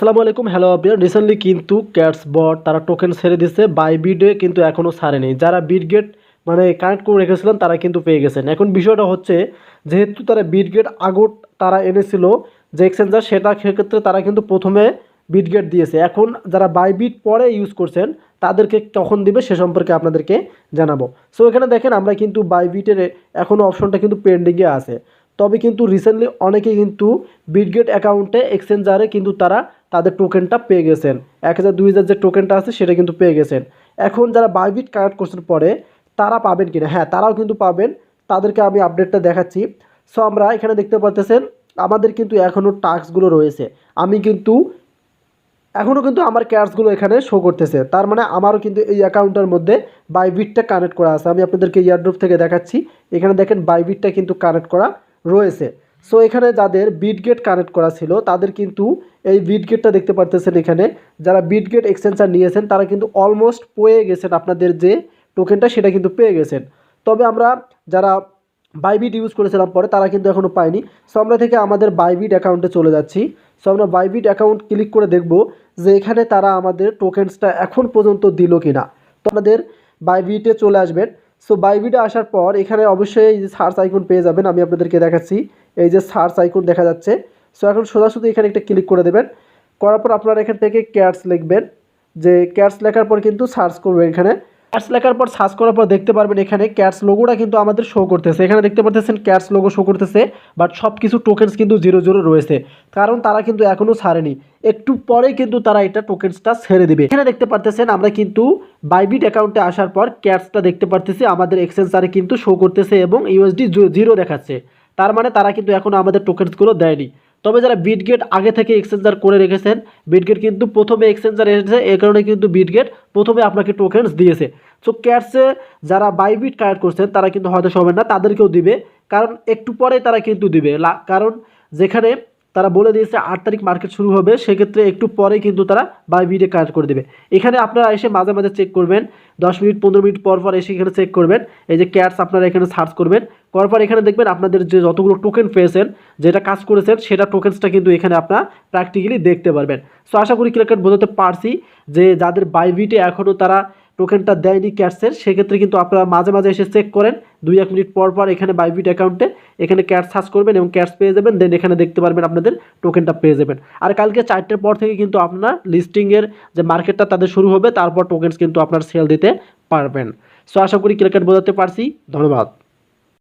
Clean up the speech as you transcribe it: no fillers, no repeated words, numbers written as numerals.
আসসালামু আলাইকুম, hello Abiyar. Recently কিন্তু ক্যাটস বট তারা টোকেন ছেড়ে দিচ্ছে, বাইবিটে কিন্তু এখনও ছাড়েনি। যারা বিটগেট মানে কানেক্ট করে রেখেছিলেন তারা কিন্তু পেয়ে গেছেন। এখন বিষয়টা হচ্ছে, যেহেতু তারা বিটগেট আগত তারা এনেছিল যে এক্সচেঞ্জার, সেটা সেক্ষেত্রে তারা কিন্তু প্রথমে বিটগেট দিয়েছে। এখন যারা বাইবিট পরে ইউজ করছেন তাদেরকে কখন দিবে সে সম্পর্কে আপনাদেরকে জানাবো। সো এখানে দেখেন আমরা কিন্তু বাইবিটের এখনও অপশনটা কিন্তু পেন্ডিংয়ে আছে। তবে কিন্তু রিসেন্টলি অনেকে কিন্তু বিটগেট অ্যাকাউন্টে এক্সচেঞ্জারে কিন্তু তারা তাদের টোকেনটা পেয়ে গেছেন। 1000 2000 যে টোকেনটা আছে সেটা কিন্তু পেয়ে গেছেন। এখন যারা বাইবিট কানেক্ট করছেন পরে তারা পাবেন কিনা, হ্যাঁ তারাও কিন্তু পাবেন। তাদেরকে আমি আপডেটটা দেখাচ্ছি। সো আমরা এখানে দেখতে পারতেছেন আমাদের কিন্তু এখনও টাস্কগুলো রয়েছে। আমি কিন্তু এখনও কিন্তু আমার ক্যাশগুলো এখানে শো করতেছে, তার মানে আমারও কিন্তু এই অ্যাকাউন্টের মধ্যে বাইবিটটা কানেক্ট করা আছে। আমি আপনাদেরকে ইয়ারড্রপ থেকে দেখাচ্ছি। এখানে দেখেন বাইবিটটা কিন্তু কানেক্ট করা রয়েছে। সো এখানে যাদের বিটগেট কানেক্ট করা ছিল তাদের কিন্তু এই বিটগেটটা দেখতে পারতেছেন। এখানে যারা বিটগেট এক্সচেঞ্জার নিয়েছেন তারা কিন্তু অলমোস্ট পেয়ে গেছেন, আপনাদের যে টোকেনটা সেটা কিন্তু পেয়ে গেছেন। তবে আমরা যারা বাইবিট ইউজ করেছিলাম পরে তারা কিন্তু এখনও পায়নি। সো আমরা থেকে আমাদের বাইবিট অ্যাকাউন্টে চলে যাচ্ছি। সো আমরা বাইবিট অ্যাকাউন্ট ক্লিক করে দেখব যে এখানে তারা আমাদের টোকেন্সটা এখন পর্যন্ত দিল কিনা। তো আমাদের বাইবিটে চলে আসবেন। সো বাইবিটে আসার পর এখানে অবশ্যই এই যে সার্চ আইকন পেয়ে যাবেন। আমি আপনাদেরকে দেখাচ্ছি, এই যে সার্চ আইকন দেখা যাচ্ছে। সো এখন সোজাসুজি এখানে একটা ক্লিক করে দেবেন। করার পর আপনারা এখান থেকে ক্যাটস লিখবেন। যে ক্যাটস লেখার পর কিন্তু সার্চ করবেন। এখানে ক্যাটস লেখার পর সার্চ করার পর দেখতে পারবেন এখানে ক্যাটস লোগোটা কিন্তু আমাদের শো করতেছে। এখানে দেখতে পাচ্ছেন ক্যাটস লোগো শো করতেছে, বাট সব কিছু টোকেন্স কিন্তু 0 0 রয়েছে, কারণ তারা কিন্তু এখনও ছাড়েনি। একটু পরেই কিন্তু তারা এটা টোকেন্সটা ছেড়ে দিবে। এখানে দেখতে পারতেছেন আমরা কিন্তু বাইবিট অ্যাকাউন্টে আসার পর ক্যাটসটা দেখতে পারতেছি আমাদের এক্সচেঞ্জারে কিন্তু শো করতেছে এবং ইউএসডি 0 দেখাচ্ছে। তার মানে তারা কিন্তু এখনও আমাদের টোকেন্সগুলো দেয়নি। তবে যারা বিটগেট আগে থেকে এক্সচেঞ্জার করে রেখেছেন, বিটগেট কিন্তু প্রথমে এক্সচেঞ্জার এসেছে, এই কারণে কিন্তু বিটগেট প্রথমে আপনাকে টোকেন্স দিয়েছে। সো ক্যাটসে যারা বাইবিট কানেক্ট করছেন তারা কিন্তু হয়তো সবেন না, তাদেরকেও দিবে, কারণ একটু পরে তারা কিন্তু দিবে। কারণ যেখানে তারা বলে দিয়েছে 8 তারিখ মার্কেট শুরু হবে, সেক্ষেত্রে একটু পরে কিন্তু তারা বাইবিটে কানেক্ট করে দেবে। এখানে আপনারা এসে মাঝে মাঝে চেক করবেন, 10 মিনিট 15 মিনিট পর পর এসে এখানে চেক করবেন। এই যে ক্যাটস আপনারা এখানে সার্চ করবেন, করার পর এখানে দেখবেন আপনাদের যে যতগুলো টোকেন পেয়েছেন, যেটা কাজ করেছেন, সেটা টোকেন্সটা কিন্তু এখানে আপনারা প্র্যাকটিক্যালি দেখতে পারবেন। সো আশা করি ক্লিয়ার বোঝাতে পারছি যে যাদের বাইবিটে এখনও তারা টোকেনটা দেয়নি ক্যাটসের, সেক্ষেত্রে কিন্তু আপনারা মাঝে মাঝে এসে চেক করেন 2-1 মিনিট পর পর এখানে বাইবিট অ্যাকাউন্টে এখানে ক্যাটস সার্চ করবেন এবং ক্যাটস পেয়ে যাবেন। দেন এখানে দেখতে পারবেন আপনাদের টোকেনটা পেয়ে যাবেন। আর কালকে 4টের পর থেকে কিন্তু আপনার লিস্টিংয়ের যে মার্কেটটা তাদের শুরু হবে, তারপর টোকেন্স কিন্তু আপনার সেল দিতে পারবেন। সো আশা করি ক্লিয়ার বোঝাতে পারছি। ধন্যবাদ।